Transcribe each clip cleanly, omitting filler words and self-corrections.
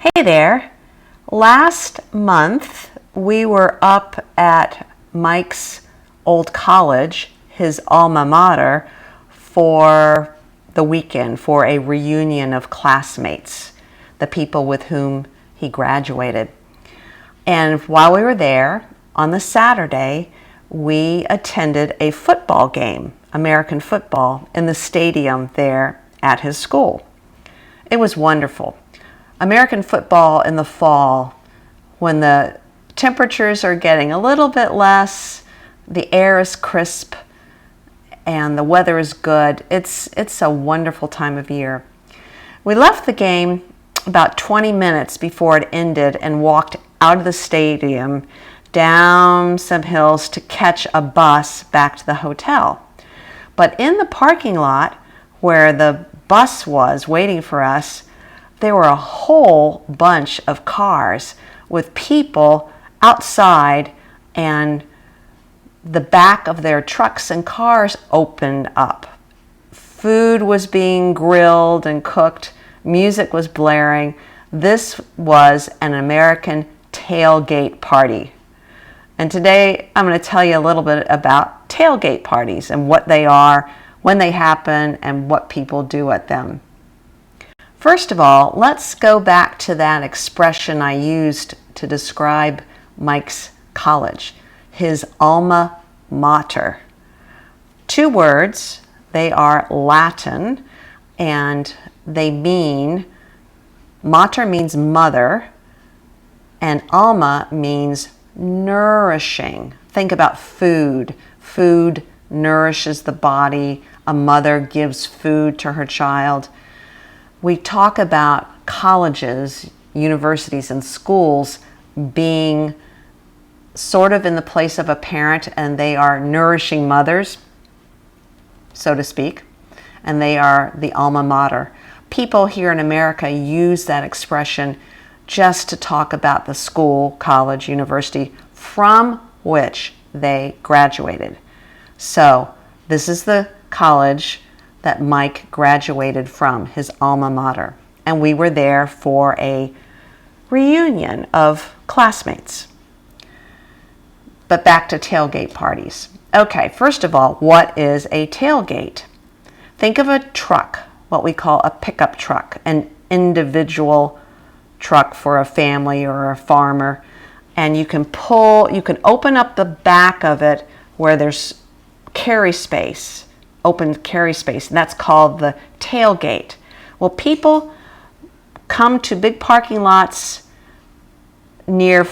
Hey there. Last month we were up at Mike's old college, his alma mater, for the weekend, for a reunion of classmates, the people with whom he graduated. And while we were there, on the Saturday, we attended a football game, American football, in the stadium there at his school. It was wonderful. American football in the fall, when the temperatures are getting a little bit less, the air is crisp, and the weather is good. It's a wonderful time of year. We left the game about 20 minutes before it ended and walked out of the stadium down some hills to catch a bus back to the hotel. But in the parking lot where the bus was waiting for us, there were a whole bunch of cars with people outside, and the back of their trucks and cars opened up. Food was being grilled and cooked. Music was blaring. This was an American tailgate party. And today I'm going to tell you a little bit about tailgate parties and what they are, when they happen, and what people do at them. First of all, let's go back to that expression I used to describe Mike's college, his alma mater. Two words, they are Latin, and they mean, mater means mother, and alma means nourishing. Think about food. Food nourishes the body. A mother gives food to her child. We talk about colleges, universities, and schools being sort of in the place of a parent, and they are nourishing mothers, so to speak, and they are the alma mater. People here in America use that expression just to talk about the school, college, university from which they graduated. So this is the college that Mike graduated from, his alma mater. And we were there for a reunion of classmates. But back to tailgate parties. Okay, first of all, what is a tailgate? Think of a truck, what we call a pickup truck, an individual truck for a family or a farmer. And you can open up the back of it where there's carry space, open carry space, and that's called the tailgate. Well, people come to big parking lots near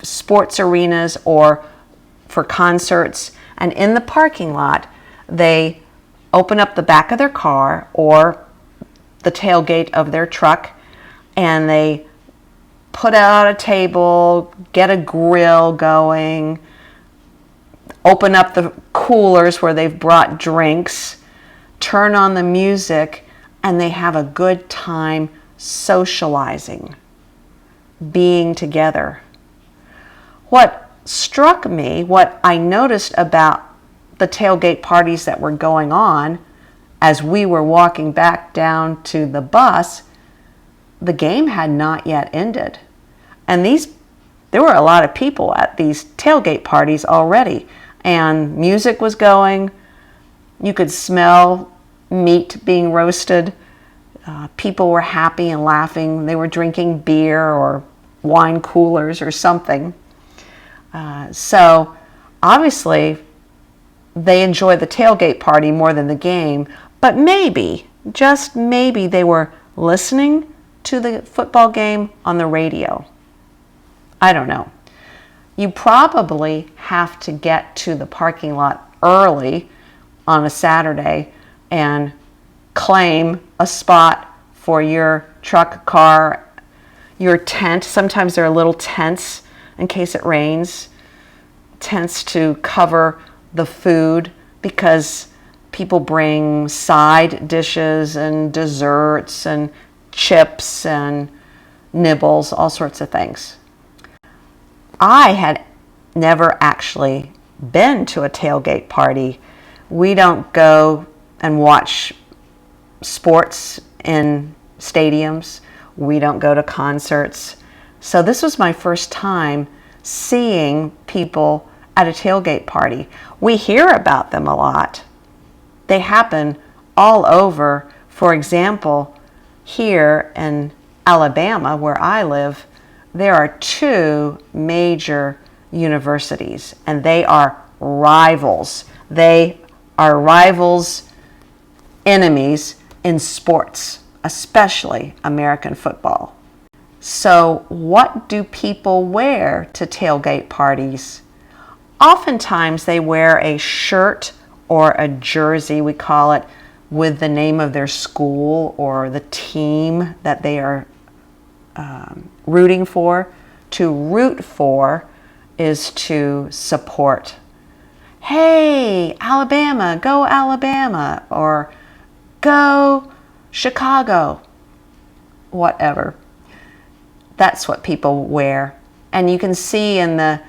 sports arenas or for concerts, and in the parking lot, they open up the back of their car or the tailgate of their truck, and they put out a table, get a grill going, open up the coolers where they've brought drinks, turn on the music, and they have a good time socializing, being together. What struck me, what I noticed about the tailgate parties that were going on as we were walking back down to the bus, the game had not yet ended. And there were a lot of people at these tailgate parties already. And music was going. You could smell meat being roasted. People were happy and laughing. They were drinking beer or wine coolers or something. So obviously they enjoyed the tailgate party more than the game. But maybe, just maybe, they were listening to the football game on the radio. I don't know. You probably have to get to the parking lot early on a Saturday and claim a spot for your truck, car, your tent. Sometimes there are little tents in case it rains, tents to cover the food, because people bring side dishes and desserts and chips and nibbles, all sorts of things. I had never actually been to a tailgate party. We don't go and watch sports in stadiums. We don't go to concerts. So this was my first time seeing people at a tailgate party. We hear about them a lot. They happen all over. For example, here in Alabama, where I live, there are 2 major universities, and they are rivals. They are rivals, enemies in sports, especially American football. So what do people wear to tailgate parties? Oftentimes they wear a shirt or a jersey, we call it, with the name of their school or the team that they are rooting for. To root for is to support. Hey, Alabama, go Alabama, or go Chicago, whatever. That's what people wear. And you can see in the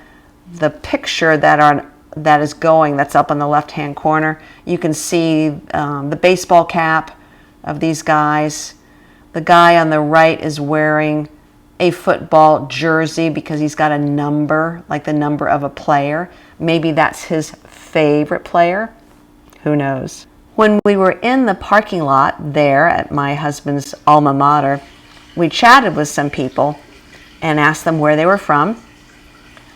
picture that is going, that's up on the left-hand corner, you can see the baseball cap of these guys. The guy on the right is wearing a football jersey because he's got a number, like the number of a player. Maybe that's his favorite player. Who knows? When we were in the parking lot there at my husband's alma mater, we chatted with some people and asked them where they were from.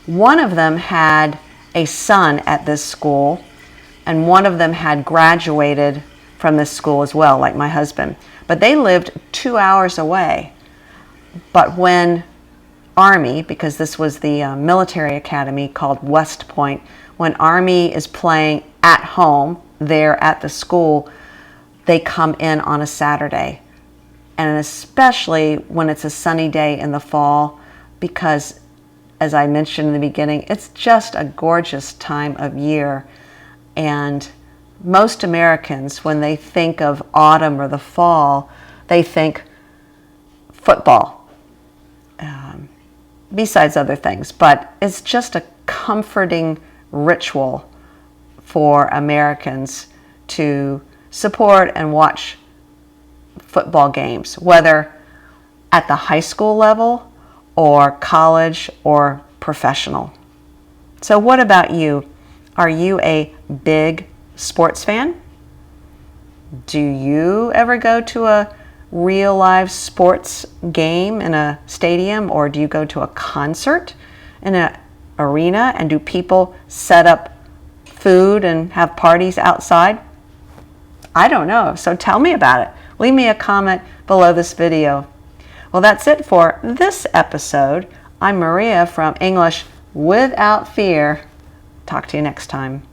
One of them had a son at this school, and one of them had graduated from this school as well, like my husband. But they lived 2 hours away. But when Army, because this was the military academy called West Point, when Army is playing at home there at the school, they come in on a Saturday. And especially when it's a sunny day in the fall, because as I mentioned in the beginning, it's just a gorgeous time of year. And most Americans, when they think of autumn or the fall, they think football, besides other things. But it's just a comforting ritual for Americans to support and watch football games, whether at the high school level or college or professional. So what about you? Are you a big sports fan? Do you ever go to a real live sports game in a stadium, or do you go to a concert in an arena, and do people set up food and have parties outside? I don't know, so tell me about it. Leave me a comment below this video. Well, that's it for this episode. I'm Maria from English Without Fear. Talk to you next time.